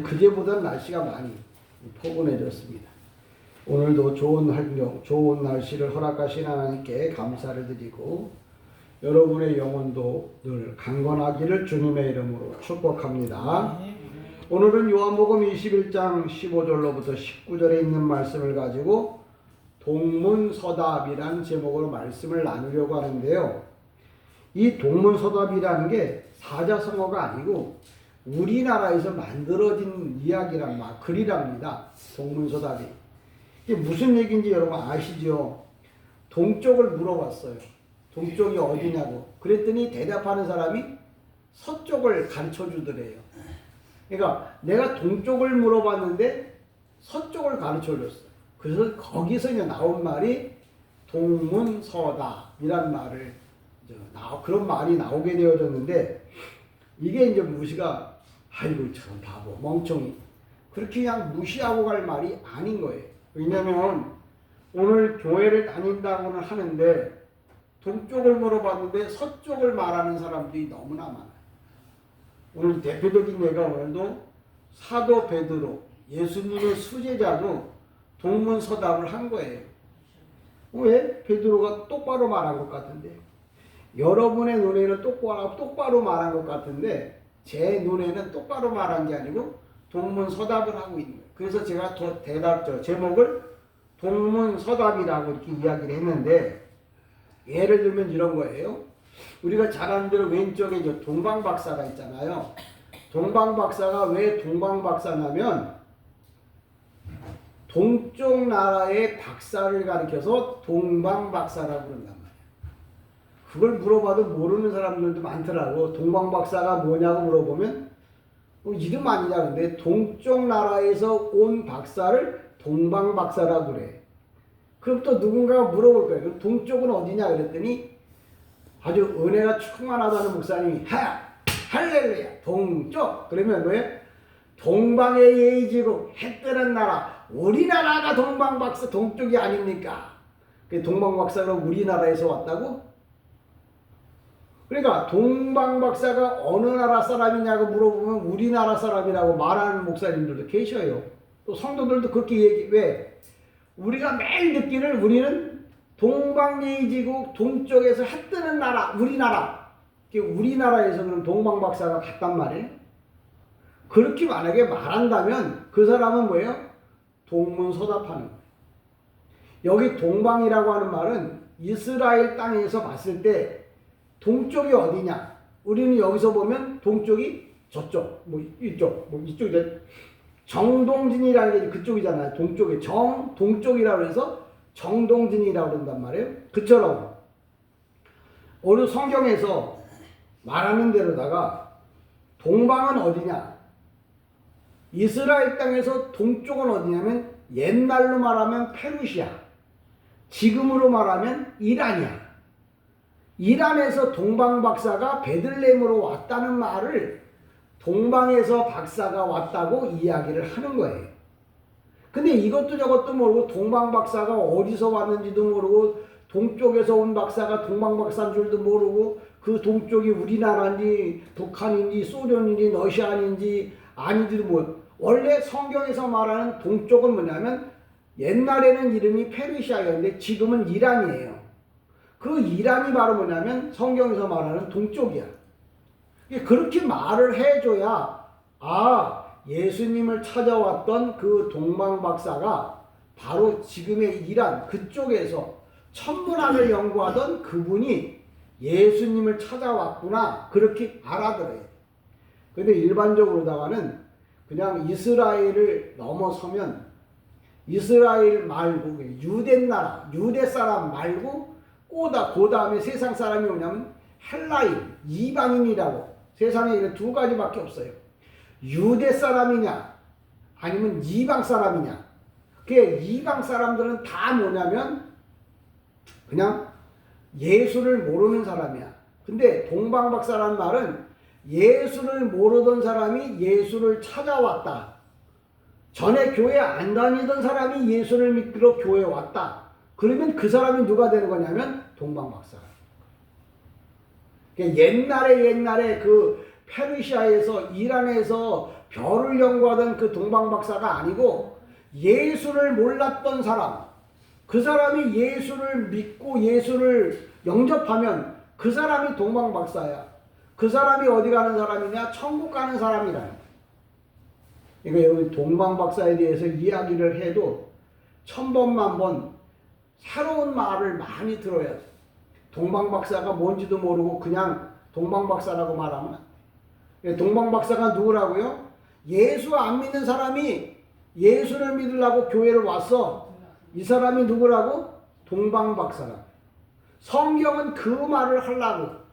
그제보다 날씨가 많이 포근해졌습니다. 오늘도 좋은 환경, 좋은 날씨를 허락하신 하나님께 감사를 드리고 여러분의 영혼도 늘 강건하기를 주님의 이름으로 축복합니다. 오늘은 요한복음 21장 15절로부터 19절에 있는 말씀을 가지고 동문서답이라는 제목으로 말씀을 나누려고 하는데요. 이 동문서답이라는 게 사자성어가 아니고 우리나라에서 만들어진 이야기란 글이랍니다. 동문서답이. 이게 무슨 얘기인지 여러분 아시죠? 동쪽을 물어봤어요. 동쪽이 어디냐고. 그랬더니 대답하는 사람이 서쪽을 가르쳐 주더래요. 그러니까 내가 동쪽을 물어봤는데 서쪽을 가르쳐 줬어요. 그래서 거기서 이제 나온 말이 동문서답이란 말을 그런 말이 나오게 되어졌는데 이게 이제 무시가 아이고 참 바보 멍청이 그렇게 그냥 무시하고 갈 말이 아닌 거예요. 왜냐면 오늘 교회를 다닌다고는 하는데 동쪽을 물어봤는데 서쪽을 말하는 사람들이 너무나 많아요. 오늘 대표적인 예가 오늘도 사도 베드로 예수님의 수제자도 동문서답을 한 거예요. 왜? 베드로가 똑바로 말한 것 같은데 여러분의 눈에는 똑바로 말한 것 같은데 제 눈에는 똑바로 말한 게 아니고 동문서답을 하고 있는 거예요. 그래서 제가 제목을 동문서답이라고 이렇게 이야기를 했는데 예를 들면 이런 거예요. 우리가 잘 아는 대로 왼쪽에 동방박사가 있잖아요. 동방박사가 왜 동방박사냐면 동쪽 나라의 박사를 가리켜서 동방박사라고 그런단 말이에요. 그걸 물어봐도 모르는 사람들도 많더라고. 동방박사가 뭐냐고 물어보면 이름 아니냐. 근데 동쪽 나라에서 온 박사를 동방박사라고 그래. 그럼 또 누군가가 물어볼 거예요. 그럼 동쪽은 어디냐 그랬더니 아주 은혜가 충만하다는 목사님이 할렐루야 동쪽. 그러면 왜? 동방의 예의지국 해 뜨는 나라 우리나라가 동방박사 동쪽이 아닙니까? 동방박사가 우리나라에서 왔다고? 그러니까 동방박사가 어느 나라 사람이냐고 물어보면 우리나라 사람이라고 말하는 목사님들도 계셔요. 또 성도들도 그렇게 왜? 우리가 매일 느끼는 우리는 동방예의지국 동쪽에서 해 뜨는 나라 우리나라. 우리나라에서는 동방박사가 갔단 말이에요. 그렇게 만약에 말한다면 그 사람은 뭐예요? 동문서답하는 거예요. 여기 동방이라고 하는 말은 이스라엘 땅에서 봤을 때 동쪽이 어디냐? 우리는 여기서 보면 동쪽이 저쪽, 이쪽이 정동진이라는 게 그쪽이잖아요. 동쪽에 동쪽이라고 해서 정동진이라고 그런단 말이에요. 그처럼 오늘 성경에서 말하는 대로다가 동방은 어디냐? 이스라엘 땅에서 동쪽은 어디냐면 옛날로 말하면 페르시아, 지금으로 말하면 이란이야. 이란에서 동방박사가 베들레헴으로 왔다는 말을 동방에서 박사가 왔다고 이야기를 하는 거예요. 근데 이것도 저것도 모르고 동방박사가 어디서 왔는지도 모르고 동쪽에서 온 박사가 동방박사인 줄도 모르고 그 동쪽이 우리나라인지 북한인지 소련인지 러시아인지 아닌지도 모르고 원래 성경에서 말하는 동쪽은 뭐냐면 옛날에는 이름이 페르시아였는데 지금은 이란이에요. 그 이란이 바로 뭐냐면 성경에서 말하는 동쪽이야. 그렇게 말을 해줘야 예수님을 찾아왔던 그 동방박사가 바로 지금의 이란 그쪽에서 천문학을 연구하던 그분이 예수님을 찾아왔구나 그렇게 알아들어요. 근데 일반적으로다가는 그냥 이스라엘을 넘어서면 이스라엘 말고 유대 나라 유대 사람 말고 그 다음에 세상 사람이 뭐냐면 헬라인, 이방인이라고 세상에 두 가지밖에 없어요. 유대 사람이냐 아니면 이방 사람이냐. 그 이방 사람들은 다 뭐냐면 그냥 예수를 모르는 사람이야. 근데 동방박사라는 말은 예수를 모르던 사람이 예수를 찾아왔다. 전에 교회 안 다니던 사람이 예수를 믿기로 교회에 왔다. 그러면 그 사람이 누가 되는 거냐면 동방박사가. 옛날에 그 페르시아에서 이란에서 별을 연구하던 그 동방박사가 아니고 예수를 몰랐던 사람, 그 사람이 예수를 믿고 예수를 영접하면 그 사람이 동방박사야. 그 사람이 어디 가는 사람이냐? 천국 가는 사람이라. 그러니까 여러분 동방박사에 대해서 이야기를 해도 1000번만 새로운 말을 많이 들어야 돼. 동방박사가 뭔지도 모르고 그냥 동방박사라고 말하면 안 돼. 동방박사가 누구라고요? 예수 안 믿는 사람이 예수를 믿으려고 교회를 왔어. 이 사람이 누구라고? 동방박사라고. 성경은 그 말을 하려고.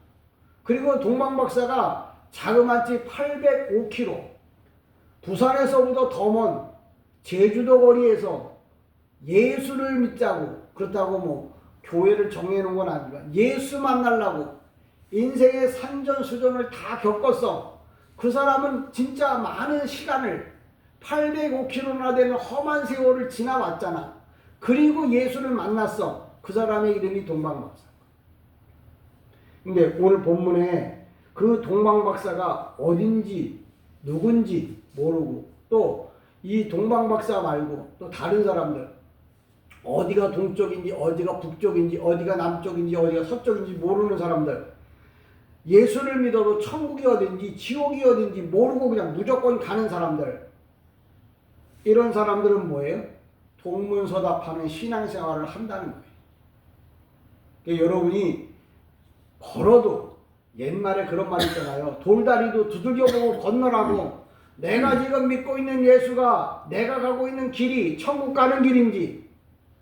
그리고 동방박사가 자그마치 805km 부산에서보다 더 먼 제주도 거리에서 예수를 믿자고, 그렇다고 뭐 교회를 정해놓은 건 아니지만 예수 만나려고 인생의 산전수전을 다 겪었어. 그 사람은 진짜 많은 시간을 805km나 되는 험한 세월을 지나왔잖아. 그리고 예수를 만났어. 그 사람의 이름이 동방박사. 근데 오늘 본문에 그 동방박사가 어딘지 누군지 모르고, 또 이 동방박사 말고 또 다른 사람들, 어디가 동쪽인지 어디가 북쪽인지 어디가 남쪽인지 어디가 서쪽인지 모르는 사람들, 예수를 믿어도 천국이 어딘지 지옥이 어딘지 모르고 그냥 무조건 가는 사람들, 이런 사람들은 뭐예요? 동문서답하는 신앙생활을 한다는 거예요. 그러니까 여러분이 걸어도, 옛말에 그런 말 있잖아요. 돌다리도 두들겨보고 건너라고. 내가 지금 믿고 있는 예수가 내가 가고 있는 길이 천국 가는 길인지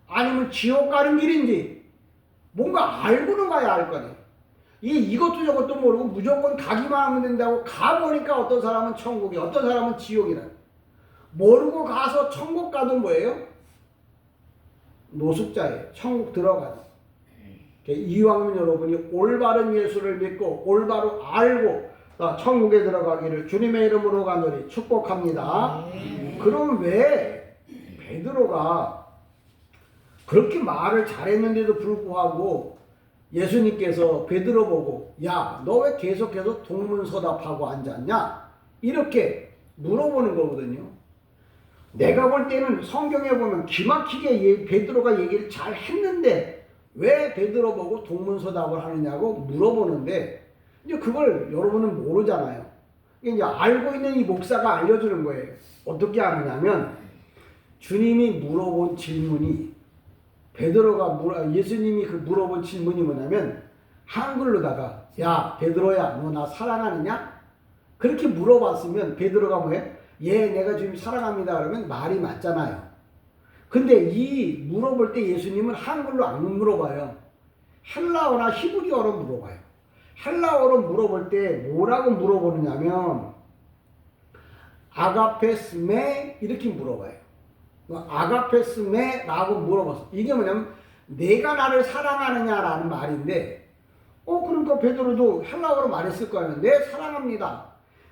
아니면 지옥 가는 길인지 뭔가 알고는 가야 할 거네. 이것도 저것도 모르고 무조건 가기만 하면 된다고 가보니까 어떤 사람은 천국이, 어떤 사람은 지옥이라. 모르고 가서 천국 가도 뭐예요? 노숙자예요. 천국 들어가죠. 이왕이면 여러분이 올바른 예수를 믿고 올바로 알고 천국에 들어가기를 주님의 이름으로 간절히 축복합니다. 그럼 왜 베드로가 그렇게 말을 잘했는데도 불구하고 예수님께서 베드로 보고 야, 너 왜 계속해서 동문서답하고 앉았냐? 이렇게 물어보는 거거든요. 내가 볼 때는 성경에 보면 기막히게 베드로가 얘기를 잘 했는데 왜 베드로 보고 동문서답을 하느냐고 물어보는데, 이제 그걸 여러분은 모르잖아요. 이제 알고 있는 이 목사가 알려주는 거예요. 어떻게 아느냐면 주님이 물어본 질문이, 예수님이 그 물어본 질문이 뭐냐면 한글로다가 야 베드로야 너 나 사랑하느냐? 그렇게 물어봤으면 베드로가 뭐해? 예, 내가 지금 사랑합니다 그러면 말이 맞잖아요. 근데 이 물어볼 때 예수님은 한글로 안 물어봐요. 헬라어나 히브리어로 물어봐요. 헬라어로 물어볼 때 뭐라고 물어보느냐면 아가페스메 이렇게 물어봐요. 아가페스메 라고 물어봤어. 이게 뭐냐면 내가 나를 사랑하느냐라는 말인데, 그러니까 베드로도 헬라어로 말했을 거 아니에요. 네, 사랑합니다.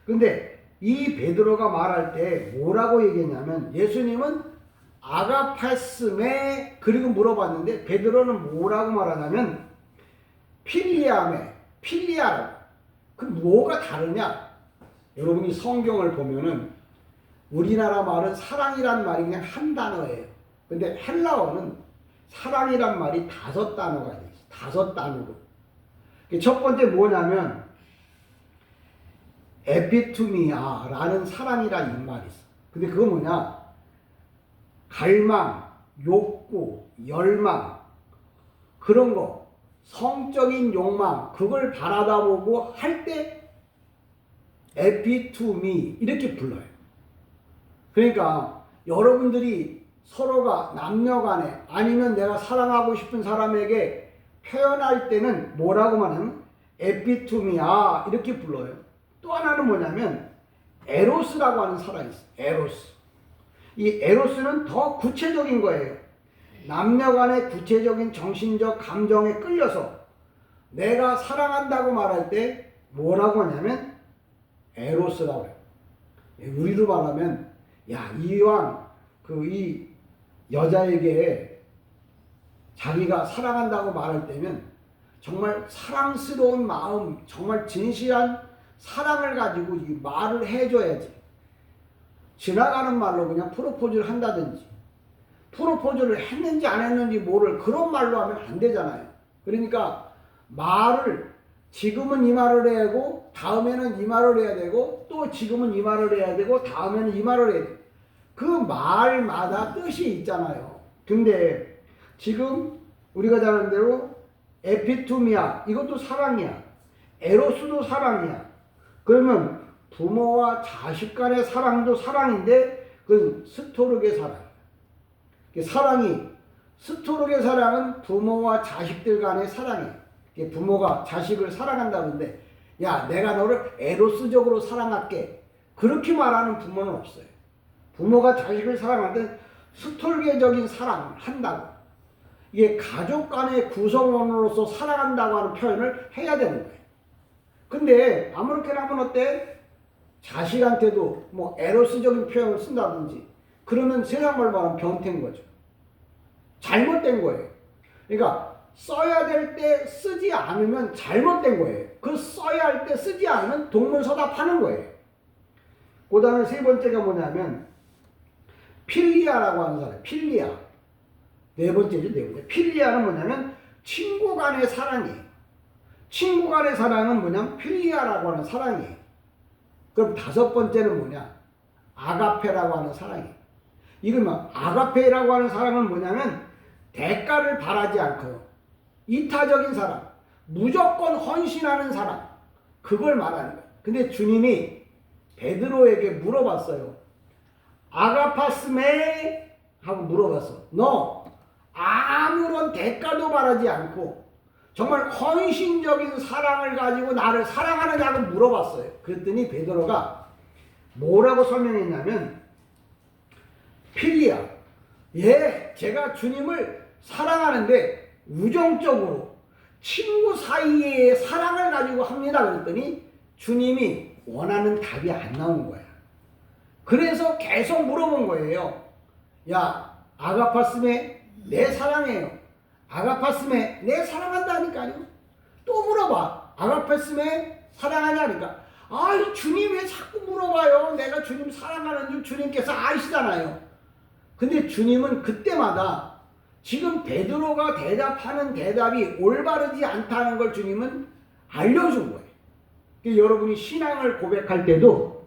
근데 이 베드로가 말할 때 뭐라고 얘기했냐면 예수님은 아가페스메 그리고 물어봤는데 베드로는 뭐라고 말하냐면 필리아라고. 그 뭐가 다르냐? 여러분이 성경을 보면은 우리나라 말은 사랑이란 말이 그냥 한 단어예요. 근데 헬라어는 사랑이란 말이 5단어가 있어요. 5단어로. 첫 번째 뭐냐면 에피투미아라는 사랑이란 말이 있어. 근데 그거 뭐냐? 갈망, 욕구, 열망, 그런 거, 성적인 욕망, 그걸 바라다 보고 할 때 에피투미 이렇게 불러요. 그러니까 여러분들이 서로가 남녀간에 아니면 내가 사랑하고 싶은 사람에게 표현할 때는 뭐라고 말하면 에피투미아 이렇게 불러요. 또 하나는 뭐냐면 에로스라고 하는 사람이 있어요. 에로스. 이 에로스는 더 구체적인 거예요. 남녀간의 구체적인 정신적 감정에 끌려서 내가 사랑한다고 말할 때 뭐라고 하냐면 에로스라고 해요. 우리로 말하면 야, 이왕 이 여자에게 자기가 사랑한다고 말할 때면 정말 사랑스러운 마음, 정말 진실한 사랑을 가지고 이 말을 해줘야지. 지나가는 말로 그냥 프로포즈를 한다든지 프로포즈를 했는지 안 했는지 모를 그런 말로 하면 안 되잖아요. 그러니까 말을 지금은 이 말을 해야 되고 다음에는 이 말을 해야 되고 또 지금은 이 말을 해야 되고 다음에는 이 말을 해야 돼요. 그 말마다 뜻이 있잖아요. 근데 지금 우리가 잘 아는 대로 에피투미아 이것도 사랑이야. 에로스도 사랑이야. 그러면 부모와 자식 간의 사랑도 사랑인데 그건 스토르게 사랑. 사랑이 스토르게 사랑은 부모와 자식들 간의 사랑이에요. 부모가 자식을 사랑한다는데 야 내가 너를 에로스적으로 사랑할게 그렇게 말하는 부모는 없어요. 부모가 자식을 사랑할 때 스톨게적인 사랑을 한다고 이게 가족 간의 구성원으로서 사랑한다고 하는 표현을 해야 되는 거예요. 근데 아무렇게나 하면 어때? 자식한테도 뭐 에로스적인 표현을 쓴다든지 그러면 세상 말로 말하면 변태인 거죠. 잘못된 거예요. 그러니까 써야 될 때 쓰지 않으면 잘못된 거예요. 그 써야 할 때 쓰지 않으면 동문서답하는 거예요. 그 다음에 세 번째가 뭐냐면 필리아라고 하는 사람. 필리아. 네 번째죠. 네 번째. 필리아는 뭐냐면 친구 간의 사랑이에요. 친구 간의 사랑은 뭐냐면 필리아라고 하는 사랑이에요. 그럼 다섯 번째는 뭐냐? 아가페라고 하는 사랑이에요. 이건 뭐 아가페라고 하는 사랑은 뭐냐면 대가를 바라지 않고요. 이타적인 사랑, 무조건 헌신하는 사랑, 그걸 말하는 거예요. 근데 주님이 베드로에게 물어봤어요. 아가파스메? 하고 물어봤어. 너 아무런 대가도 바라지 않고 정말 헌신적인 사랑을 가지고 나를 사랑하느냐고 물어봤어요. 그랬더니 베드로가 뭐라고 설명했냐면 필리아, 예, 제가 주님을 사랑하는데 우정적으로 친구 사이의 사랑을 가지고 합니다. 그랬더니 주님이 원하는 답이 안 나온 거야. 그래서 계속 물어본 거예요. 야, 아가파스메 내 사랑해요. 아가파스메 내 사랑한다니까요. 또 물어봐. 아가파스메 사랑하냐니까. 아, 주님 왜 자꾸 물어봐요. 내가 주님 사랑하는 줄 주님께서 아시잖아요. 근데 주님은 그때마다 지금 베드로가 대답하는 대답이 올바르지 않다는 걸 주님은 알려준 거예요. 여러분이 신앙을 고백할 때도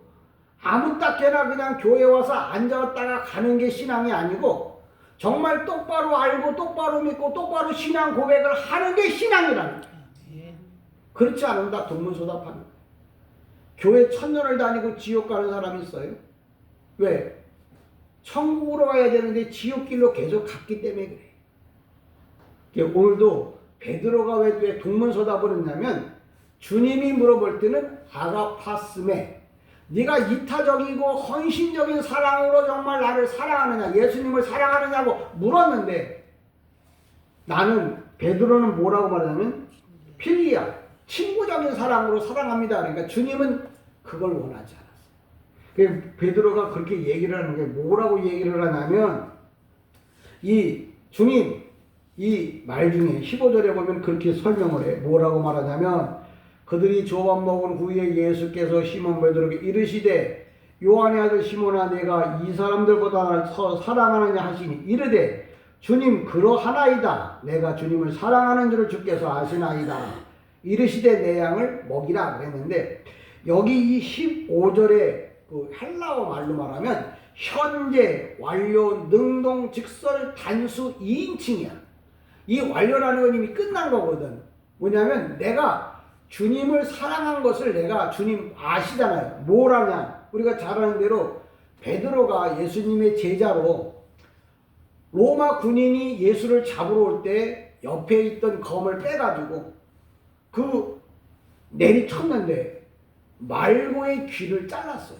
아무 딱게나 그냥 교회 와서 앉았다가 가는 게 신앙이 아니고 정말 똑바로 알고 똑바로 믿고 똑바로 신앙 고백을 하는 게 신앙이라는 거예요. 그렇지 않으면 다 동문서답하는 거예요. 교회 1000년을 다니고 지옥 가는 사람이 있어요? 왜? 천국으로 가야 되는데 지옥길로 계속 갔기 때문에 그래요. 오늘도 베드로가 왜 동문서답을 했냐면 주님이 물어볼 때는 아가파스메 네가 이타적이고 헌신적인 사랑으로 정말 나를 사랑하느냐 예수님을 사랑하느냐고 물었는데 나는 베드로는 뭐라고 말하냐면 필리아 친구적인 사랑으로 사랑합니다. 그러니까 주님은 그걸 원하지 않았어요. 베드로가 그렇게 얘기를 하는 게 뭐라고 얘기를 하냐면 이 주님 이 말 중에 15절에 보면 그렇게 설명을 해. 뭐라고 말하냐면 그들이 조밥 먹은 후에 예수께서 시몬 베드로에게 이르시되 요한의 아들 시몬아 내가 이 사람들보다 사랑하느냐 하시니 이르되 주님 그러하나이다. 내가 주님을 사랑하는 줄을 주께서 아시나이다. 이르시되 내 양을 먹이라 그랬는데 여기 이 15절에 그 헬라어 말로 말하면 현재, 완료, 능동, 직설, 단수 2인칭이야. 이 완료라는 건 이미 끝난 거거든. 뭐냐면 내가 주님을 사랑한 것을 내가 주님 아시잖아요. 뭐라냐? 우리가 잘 아는 대로 베드로가 예수님의 제자로 로마 군인이 예수를 잡으러 올 때 옆에 있던 검을 빼가지고 그 내리쳤는데 말고의 귀를 잘랐어요.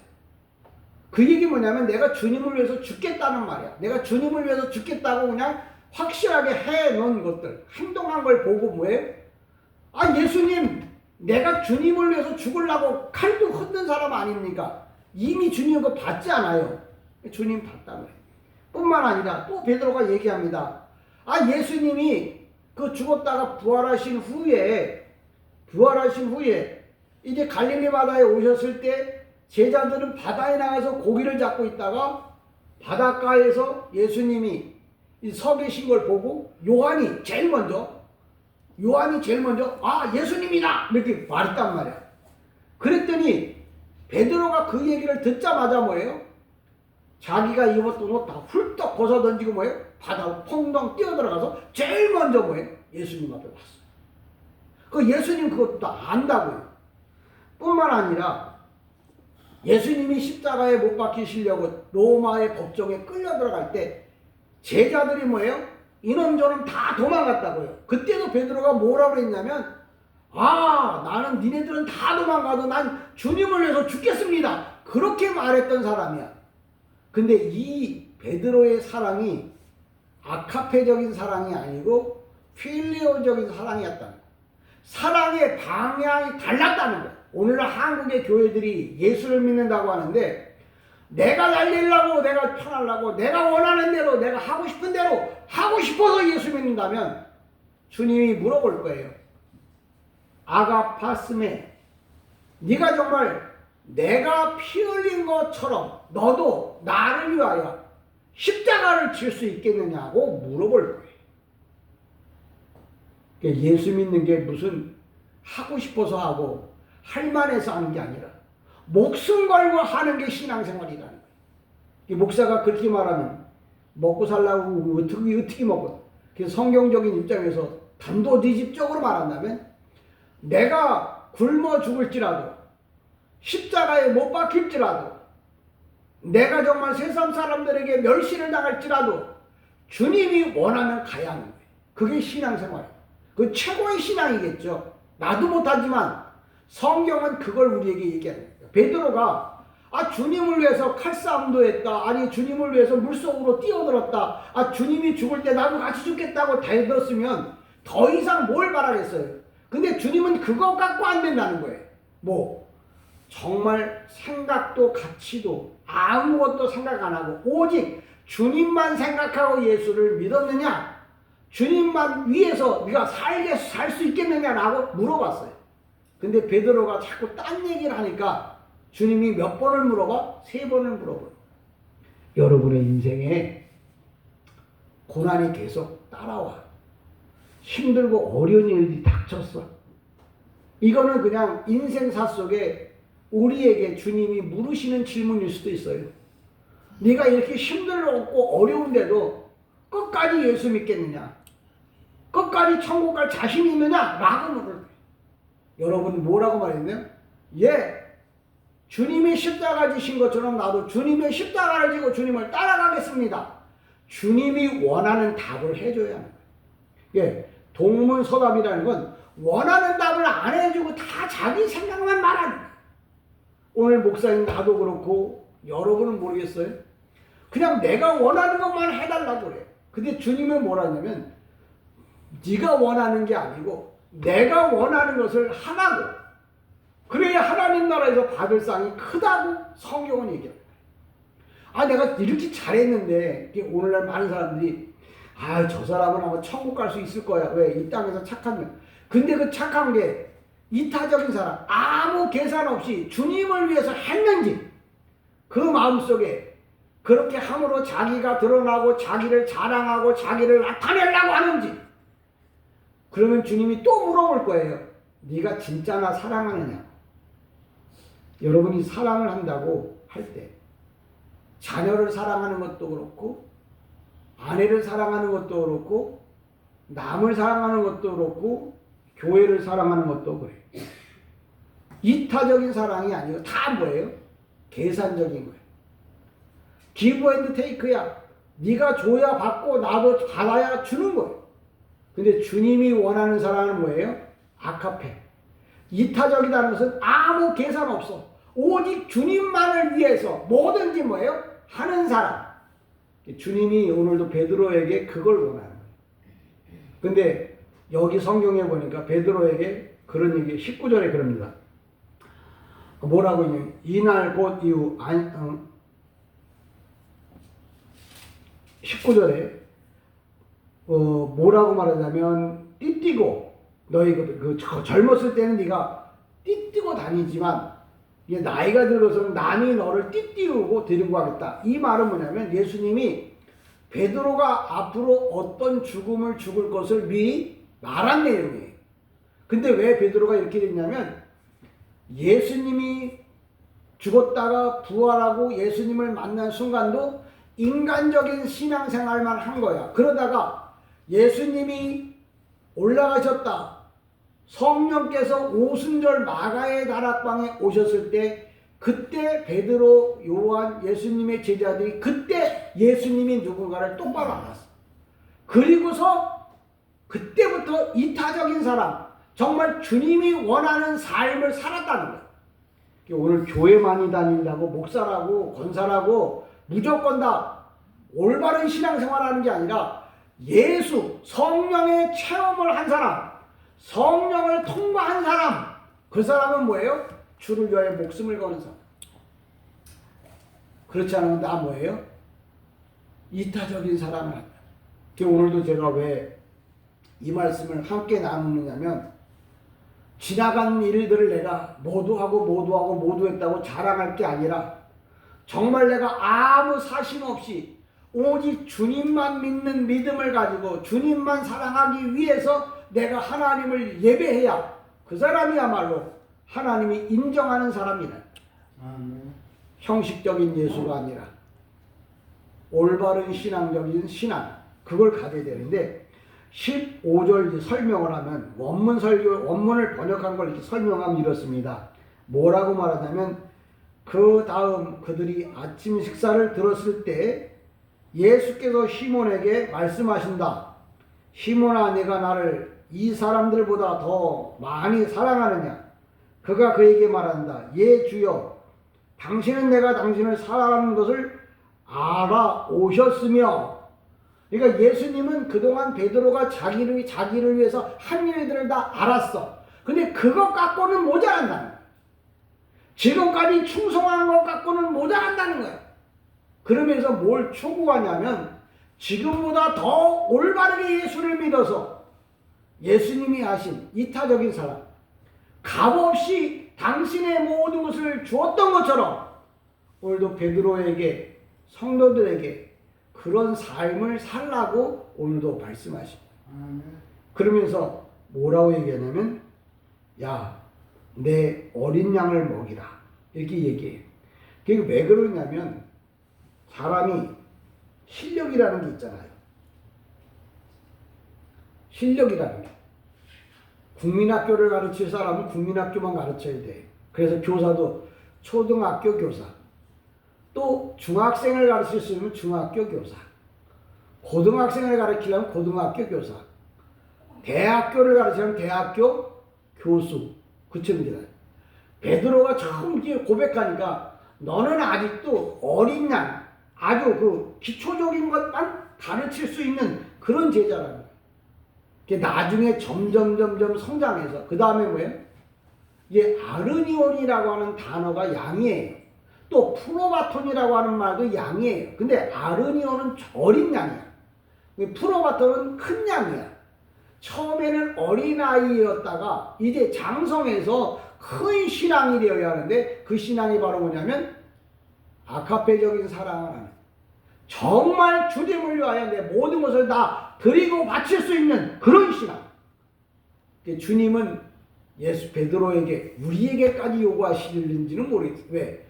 그 얘기 뭐냐면 내가 주님을 위해서 죽겠다는 말이야. 내가 주님을 위해서 죽겠다고 그냥 확실하게 해놓은 것들, 행동한 걸 보고 뭐해? 아, 예수님, 내가 주님을 위해서 죽으려고 칼도 흔든 사람 아닙니까? 이미 주님 그거 받지 않아요. 주님 받다고 해. 뿐만 아니라 또 베드로가 얘기합니다. 아, 예수님이 그 죽었다가 부활하신 후에 이제 갈릴리 바다에 오셨을 때 제자들은 바다에 나가서 고기를 잡고 있다가 바닷가에서 예수님이 서 계신 걸 보고 요한이 제일 먼저 아 예수님이다 이렇게 말했단 말이야. 그랬더니 베드로가 그 얘기를 듣자마자 뭐예요? 자기가 입었던 옷 다 훌떡 벗어 던지고 뭐예요? 바다로 펑덩 뛰어들어가서 제일 먼저 뭐예요? 예수님 앞에 왔어요. 그 예수님 그것도 안다고요. 뿐만 아니라 예수님이 십자가에 못 박히시려고 로마의 법정에 끌려 들어갈 때 제자들이 뭐예요? 이놈저놈 다 도망갔다고요. 그때도 베드로가 뭐라고 했냐면 아 나는 니네들은 다 도망가도 난 주님을 위해서 죽겠습니다. 그렇게 말했던 사람이야. 근데 이 베드로의 사랑이 아카페적인 사랑이 아니고 필리오적인 사랑이었다는 거예요. 사랑의 방향이 달랐다는 거예요. 오늘날 한국의 교회들이 예수를 믿는다고 하는데 내가 날리려고 내가 편하려고 내가 원하는 대로 내가 하고 싶은 대로 하고 싶어서 예수 믿는다면 주님이 물어볼 거예요. 아가파스메 네가 정말 내가 피 흘린 것처럼 너도 나를 위하여 십자가를 질 수 있겠느냐고 물어볼 거예요. 예수 믿는 게 무슨 하고 싶어서 하고 할 만해서 하는 게 아니라 목숨 걸고 하는 게 신앙생활이라는 거예요. 목사가 그렇게 말하면 먹고 살라고 어떻게 먹어. 그래서 성경적인 입장에서 단도직입적으로 말한다면 내가 굶어 죽을지라도 십자가에 못 박힐지라도 내가 정말 세상 사람들에게 멸시를 당할지라도 주님이 원하면 가야 하는 거예요. 그게 신앙생활이에요. 그 최고의 신앙이겠죠. 나도 못하지만 성경은 그걸 우리에게 얘기하는 거예요. 베드로가 주님을 위해서 칼싸움도 했다. 아니 주님을 위해서 물속으로 뛰어들었다. 주님이 죽을 때 나도 같이 죽겠다고 달들었으면 더 이상 뭘 바라겠어요. 근데 주님은 그거 갖고 안 된다는 거예요. 뭐 정말 생각도 가치도 아무것도 생각 안 하고 오직 주님만 생각하고 예수를 믿었느냐? 주님만 위해서 네가 살 수 있겠느냐라고 물어봤어요. 근데 베드로가 자꾸 딴 얘기를 하니까 주님이 몇 번을 물어봐? 3번을 물어봐요. 여러분의 인생에 고난이 계속 따라와. 힘들고 어려운 일이 닥쳤어. 이거는 그냥 인생사 속에 우리에게 주님이 물으시는 질문일 수도 있어요. 네가 이렇게 힘들고 어려운데도 끝까지 예수 믿겠느냐? 끝까지 천국 갈 자신이 있느냐? 라고 물어요. 여러분 뭐라고 말했나요? 주님이 십자가 지신 것처럼 나도 주님의 십자가를 지고 주님을 따라가겠습니다. 주님이 원하는 답을 해줘야 하는 거예요. 동문서답이라는 건 원하는 답을 안 해주고 다 자기 생각만 말하는 거예요. 오늘 목사님 나도 그렇고 여러분은 모르겠어요. 그냥 내가 원하는 것만 해달라고 그래요. 근데 주님은 뭐라 하냐면 네가 원하는 게 아니고 내가 원하는 것을 하라고. 그래야 하나님 나라에서 받을 상이 크다고 성경은 얘기해요. 내가 이렇게 잘했는데 오늘날 많은 사람들이 저 사람은 아마 천국 갈 수 있을 거야. 왜? 이 땅에서 착하면. 근데 그 착한 게 이타적인 사람 아무 계산 없이 주님을 위해서 했는지 그 마음속에 그렇게 함으로 자기가 드러나고 자기를 자랑하고 자기를 나타내려고 하는지 그러면 주님이 또 물어볼 거예요. 네가 진짜 나 사랑하느냐? 여러분이 사랑을 한다고 할 때 자녀를 사랑하는 것도 그렇고 아내를 사랑하는 것도 그렇고 남을 사랑하는 것도 그렇고 교회를 사랑하는 것도 그래요. 이타적인 사랑이 아니고 다 뭐예요? 계산적인 거예요. 기브 앤드 테이크야. 네가 줘야 받고 나도 받아야 주는 거예요. 근데 주님이 원하는 사랑은 뭐예요? 아카페. 이타적이라는 것은 아무 계산 없어. 오직 주님만을 위해서 뭐든지 뭐예요? 하는 사람. 주님이 오늘도 베드로에게 그걸 원하는 거예요. 근데 여기 성경에 보니까 베드로에게 그런 얘기 19절에 그럽니다. 뭐라고 있냐면 이날 곧 이후 19절에 뭐라고 말하냐면 띠띠고 너희 젊었을 때는 네가 띠띠고 다니지만 이제 나이가 들어서는 남이 너를 띠띠우고 데리고 가겠다. 이 말은 뭐냐면 예수님이 베드로가 앞으로 어떤 죽음을 죽을 것을 미리 말한 내용이에요. 근데 왜 베드로가 이렇게 됐냐면 예수님이 죽었다가 부활하고 예수님을 만난 순간도 인간적인 신앙생활만 한 거야. 그러다가 예수님이 올라가셨다. 성령께서 오순절 마가의 다락방에 오셨을 때 그때 베드로, 요한, 예수님의 제자들이 그때 예수님이 누군가를 똑바로 알았어. 그리고서 그때부터 이타적인 사람, 정말 주님이 원하는 삶을 살았다는 거야. 오늘 교회 많이 다닌다고 목사라고 권사라고 무조건 다 올바른 신앙생활하는 게 아니라 예수, 성령의 체험을 한 사람, 성령을 통과한 사람, 그 사람은 뭐예요? 주를 위하여 목숨을 거는 사람. 그렇지 않으면 나 뭐예요? 이타적인 사람을 한다. 오늘도 제가 왜 이 말씀을 함께 나누느냐면 지나간 일들을 내가 모두 했다고 자랑할 게 아니라 정말 내가 아무 사심 없이 오직 주님만 믿는 믿음을 가지고 주님만 사랑하기 위해서 내가 하나님을 예배해야 그 사람이야말로 하나님이 인정하는 사람이다. 형식적인 예수가 아니라 올바른 신앙적인 신앙, 그걸 가져야 되는데 15절 설명을 하면 원문을 번역한 걸 이렇게 설명하면 이렇습니다. 뭐라고 말하냐면 그 다음 그들이 아침 식사를 들었을 때 예수께서 시몬에게 말씀하신다. 시몬아, 네가 나를 이 사람들보다 더 많이 사랑하느냐? 그가 그에게 말한다. 예, 주여. 당신은 내가 당신을 사랑하는 것을 알아오셨으며. 그러니까 예수님은 그동안 베드로가 자기를 위해서 한 일들을 다 알았어. 근데 그것 갖고는 모자란다는 거야. 지금까지 충성한 것 갖고는 모자란다는 거야. 그러면서 뭘 추구하냐면 지금보다 더 올바르게 예수를 믿어서 예수님이 하신 이타적인 사람, 값없이 당신의 모든 것을 주었던 것처럼 오늘도 베드로에게, 성도들에게 그런 삶을 살라고 오늘도 말씀하십니다. 그러면서 뭐라고 얘기하냐면 야, 내 어린 양을 먹이라, 이렇게 얘기해요. 그게 왜 그러냐면 사람이 실력이라는 게 있잖아요. 실력이라는 게. 국민학교를 가르칠 사람은 국민학교만 가르쳐야 돼. 그래서 교사도 초등학교 교사, 또 중학생을 가르칠 수 있는 중학교 교사, 고등학생을 가르치려면 고등학교 교사, 대학교를 가르치려면 대학교 교수. 그쯤입니다. 베드로가 처음 고백하니까 너는 아직도 어린 양, 아주 그 기초적인 것만 가르칠 수 있는 그런 제자라는 거예요. 나중에 점점 성장해서 그 다음에 뭐예요? 이게 아르니온이라고 하는 단어가 양이에요. 또 프로바톤이라고 하는 말도 양이에요. 근데 아르니온은 어린 양이야. 프로바톤은 큰 양이야. 처음에는 어린아이였다가 이제 장성해서 큰 신앙이 되어야 하는데 그 신앙이 바로 뭐냐면 아카페적인 사랑을 하는, 정말 주님을 위하여 내 모든 것을 다 드리고 바칠 수 있는 그런 신앙. 주님은 베드로에게, 우리에게까지 요구하시는지는 모르겠어요. 왜?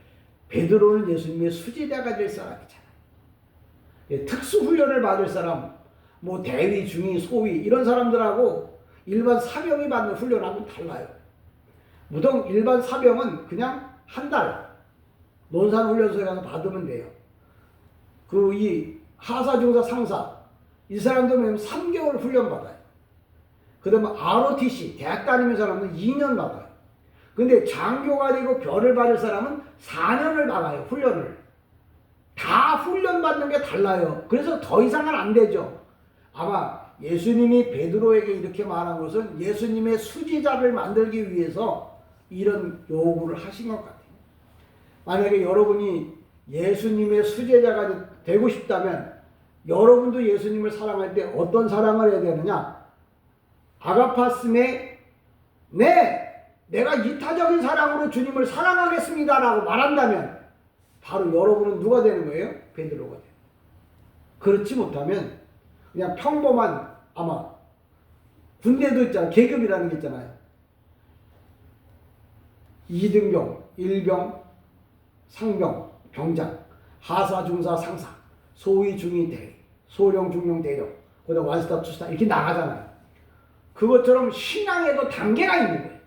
베드로는 예수님의 수제자가 될 사람이잖아요. 특수훈련을 받을 사람, 뭐 대위, 중위, 소위 이런 사람들하고 일반 사병이 받는 훈련하고는 달라요. 무덤 일반 사병은 그냥 한 달 논산훈련소에 가서 받으면 돼요. 이 하사중사 상사, 이 사람들은 3개월 훈련 받아요. 그 다음에 ROTC, 대학 다니는 사람은 2년 받아요. 근데 장교가 되고 별을 받을 사람은 4년을 받아요, 훈련을. 다 훈련 받는 게 달라요. 그래서 더 이상은 안 되죠. 아마 예수님이 베드로에게 이렇게 말한 것은 예수님의 수지자를 만들기 위해서 이런 요구를 하신 것 같아요. 만약에 여러분이 예수님의 수제자가 되고 싶다면 여러분도 예수님을 사랑할 때 어떤 사랑을 해야 되느냐? 아가파스메 네, 내가 이타적인 사랑으로 주님을 사랑하겠습니다라고 말한다면 바로 여러분은 누가 되는 거예요? 베드로가 돼요. 그렇지 못하면 그냥 평범한 아마 군대도 있잖아. 계급이라는 게 있잖아요. 2등병, 1병, 상병, 병장, 하사, 중사, 상사, 소위, 중위, 대리, 소령, 중령, 대령, 그다음 완스타, 투스타 이렇게 나가잖아요. 그것처럼 신앙에도 단계가 있는 거예요.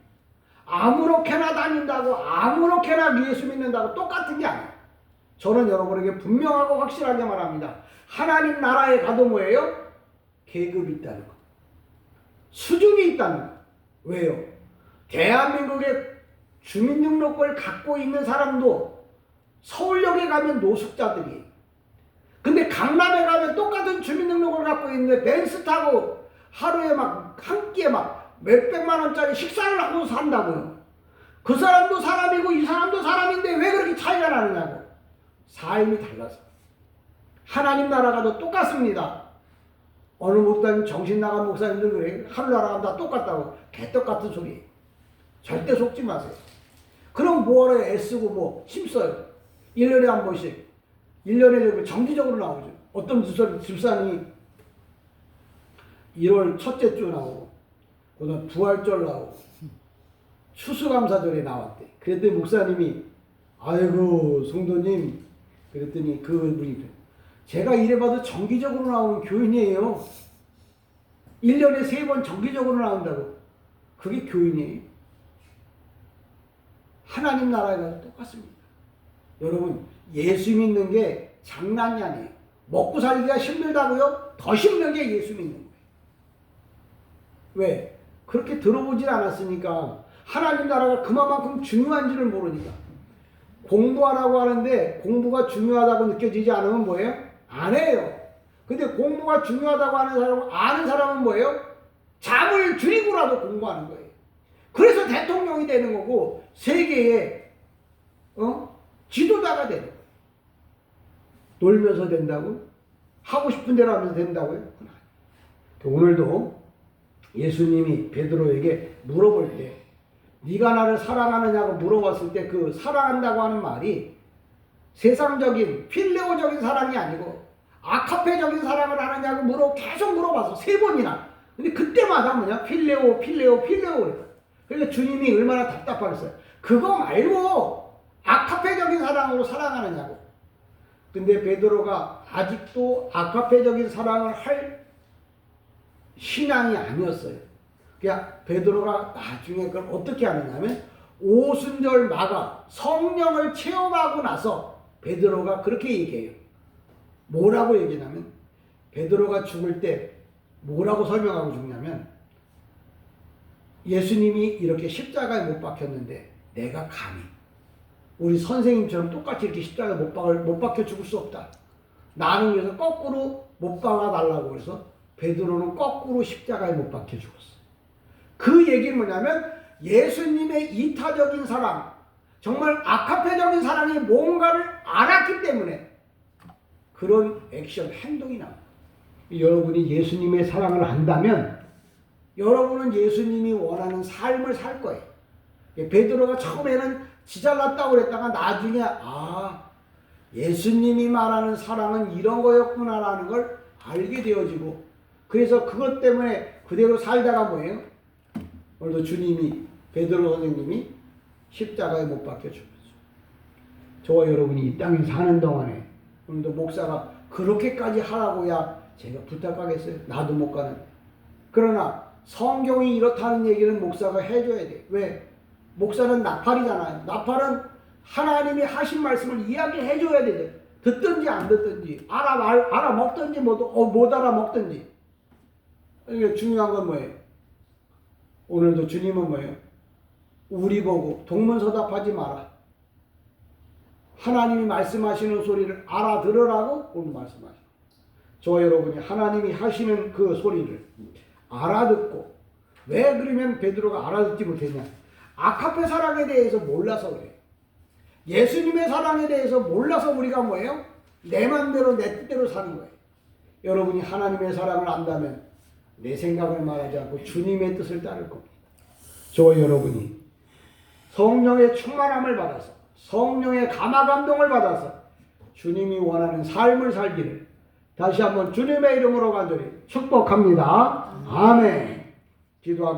아무렇게나 다닌다고 아무렇게나 예수 믿는다고 똑같은 게 아니에요. 저는 여러분에게 분명하고 확실하게 말합니다. 하나님 나라에 가도 뭐예요? 계급이 있다는 거. 수준이 있다는 거. 왜요? 대한민국의 주민등록을 갖고 있는 사람도 서울역에 가면 노숙자들이에요. 근데 강남에 가면 똑같은 주민등록을 갖고 있는데 벤츠 타고 하루에 막 한 끼에 막 몇백만 원짜리 식사를 하고 산다고요. 그 사람도 사람이고 이 사람도 사람인데 왜 그렇게 차이가 나느냐고. 삶이 달라서. 하나님 나라가도 똑같습니다. 어느 목사님 정신 나간 목사님들 그래요. 하늘나라가 다 똑같다고. 개떡같은 소리. 절대 속지 마세요. 그럼 뭐하러 애쓰고 뭐 힘써요. 1년에 한 번씩. 1년에 정기적으로 나오죠. 어떤 집사님이 1월 첫째 주 나오고 그다음 부활절 나오고 추수감사절에 나왔대. 그랬더니 목사님이 아이고 성도님 그랬더니 그분이 제가 이래봐도 정기적으로 나오는 교인이에요. 1년에 3번 정기적으로 나온다고. 그게 교인이에요. 하나님 나라가 똑같습니다. 여러분 예수 믿는 게 장난이 아니에요. 먹고 살기가 힘들다고요? 더 힘든 게 예수 믿는 거예요. 왜? 그렇게 들어보질 않았으니까. 하나님 나라가 그만큼 중요한지를 모르니까. 공부하라고 하는데 공부가 중요하다고 느껴지지 않으면 뭐예요? 안 해요. 근데 공부가 중요하다고 아는 사람은 뭐예요? 잠을 줄이고라도 공부하는 거예요. 그래서 대통령이 되는 거고 세계의 지도자가 되는 거예요. 놀면서 된다고? 하고 싶은 대로 하면서 된다고요? 오늘도 예수님이 베드로에게 물어볼 때 네가 나를 사랑하느냐고 물어봤을 때 그 사랑한다고 하는 말이 세상적인 필레오적인 사랑이 아니고 아카페적인 사랑을 하느냐고 계속 물어봐서 3번이나. 근데 그때마다 뭐냐? 필레오 그랬다. 그러니까 주님이 얼마나 답답하겠어요. 그거 말고 아카페적인 사랑으로 사랑하느냐고. 근데 베드로가 아직도 아카페적인 사랑을 할 신앙이 아니었어요. 그냥 베드로가 나중에 그걸 어떻게 하느냐면 오순절 마가 성령을 체험하고 나서 베드로가 그렇게 얘기해요. 뭐라고 얘기냐면 베드로가 죽을 때 뭐라고 설명하고 죽냐면 예수님이 이렇게 십자가에 못 박혔는데 내가 감히 우리 선생님처럼 똑같이 이렇게 십자가에 못 박혀 죽을 수 없다. 나는 그래서 거꾸로 못 박아달라고 그래서 베드로는 거꾸로 십자가에 못 박혀 죽었어. 그 얘기는 뭐냐면 예수님의 이타적인 사랑, 정말 아카페적인 사랑이 뭔가를 알았기 때문에 그런 액션, 행동이 나옵니다. 여러분이 예수님의 사랑을 안다면 여러분은 예수님이 원하는 삶을 살 거예요. 베드로가 처음에는 지잘났다고 그랬다가 나중에 예수님이 말하는 사랑은 이런 거였구나라는 걸 알게 되어지고 그래서 그것 때문에 그대로 살다가 뭐예요? 오늘도 주님이 베드로 선생님이 십자가에 못 박혀 죽었죠. 저와 여러분이 이 땅에 사는 동안에 오늘도 목사가 그렇게까지 하라고야 제가 부탁하겠어요? 나도 못 가는데. 그러나 성경이 이렇다는 얘기는 목사가 해줘야 돼. 왜? 목사는 나팔이잖아요. 나팔은 하나님이 하신 말씀을 이야기해줘야 되죠. 듣든지 안 듣든지 알아먹든지 못 알아먹든지. 그러니까 중요한 건 뭐예요? 오늘도 주님은 뭐예요? 우리 보고 동문서답하지 마라. 하나님이 말씀하시는 소리를 알아들으라고 오늘 말씀하시죠. 저와 여러분이 하나님이 하시는 그 소리를 알아듣고 왜 그러면 베드로가 알아듣지 못했냐? 아카페 사랑에 대해서 몰라서 그래요. 예수님의 사랑에 대해서 몰라서 우리가 뭐예요? 내 맘대로 내 뜻대로 사는 거예요. 여러분이 하나님의 사랑을 안다면 내 생각을 말하지 않고 주님의 뜻을 따를 겁니다. 저와 여러분이 성령의 충만함을 받아서 성령의 감화 감동을 받아서 주님이 원하는 삶을 살기를 다시 한번 주님의 이름으로 간절히 축복합니다. 아멘. 기도합니다.